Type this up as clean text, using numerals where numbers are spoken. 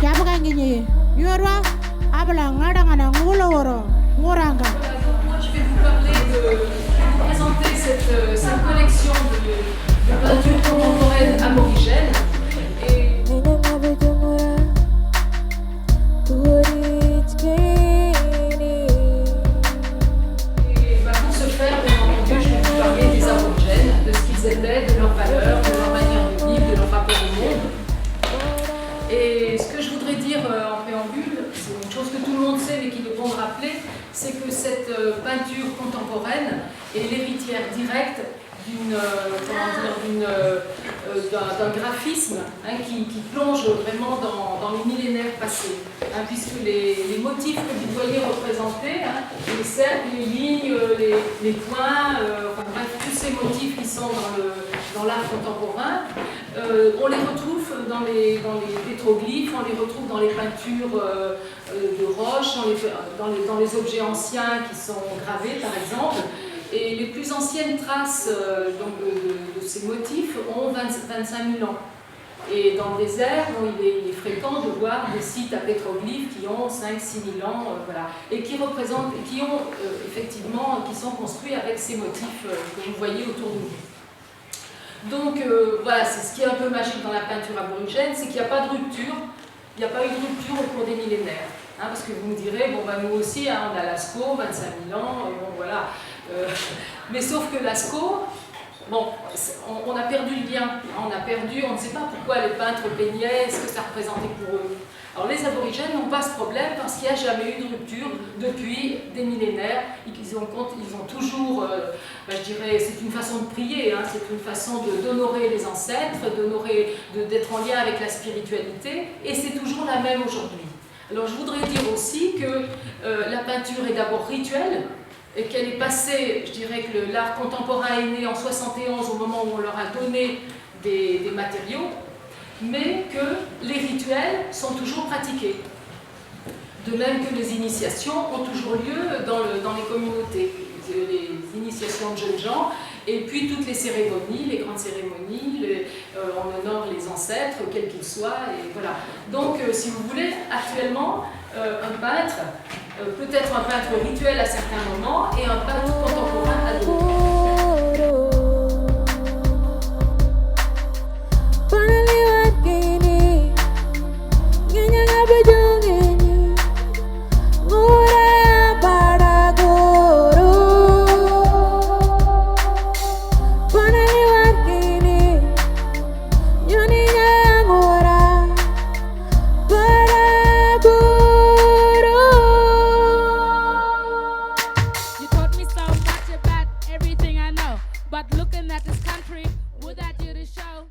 Jabagangi, Yorwa, Abla, Ngadangana, Nguloro, Ngoranga. Moi, je vais vous parler vous présenter cette collection de peintures contemporaines aborigènes. Et pour ce faire, bien entendu, je vais vous parler des aborigènes, de ce qu'ils étaient, de leurs valeurs, de leur manière de vivre, de leur rapport au monde. Et ce que je voudrais dire en préambule, c'est une chose que tout le monde sait mais qu'il est bon de rappeler, c'est que cette peinture contemporaine est l'héritière directe d'un graphisme qui plonge vraiment dans les millénaires passés, puisque les motifs que vous voyez représentés, les cercles, les lignes, les points, enfin bref, tous ces motifs qui sont dans l'art contemporain, on les retrouve dans les pétroglyphes, on les retrouve dans les peintures de roches, dans les objets anciens qui sont gravés par exemple. Et les plus anciennes traces de ces motifs ont 25 000 ans. Et dans le désert, il est fréquent de voir des sites à pétroglyphes qui ont 5 000 6 000 ans, voilà, et qui représentent, qui ont effectivement, qui sont construits avec ces motifs que vous voyez autour de vous. Donc voilà, c'est ce qui est un peu magique dans la peinture aborigène, c'est qu'il n'y a pas de rupture, il n'y a pas eu de rupture au cours des millénaires. Parce que vous me direz, bon ben nous aussi, on a Lascaux, 25 000 ans, bon voilà. Mais sauf que Lascaux, bon, on a perdu le lien, on ne sait pas pourquoi les peintres peignaient, ce que ça représentait pour eux. Alors les aborigènes n'ont pas ce problème parce qu'il n'y a jamais eu de rupture depuis des millénaires. Ils ont toujours, je dirais, c'est une façon de prier, c'est une façon d'honorer les ancêtres, d'être en lien avec la spiritualité, et c'est toujours la même aujourd'hui. Alors je voudrais dire aussi que la peinture est d'abord rituelle, et qu'elle est passée, je dirais que l'art contemporain est né en 71 au moment où on leur a donné des matériaux, mais que les rituels sont toujours pratiqués. De même que les initiations ont toujours lieu dans les communautés, les initiations de jeunes gens, et puis toutes les cérémonies, les grandes cérémonies, on honore les ancêtres, quels qu'ils soient, et voilà. Donc, si vous voulez, actuellement, un peintre, peut-être un peintre rituel à certains moments, et un peintre contemporain à d'autres. But looking at this country, without you to show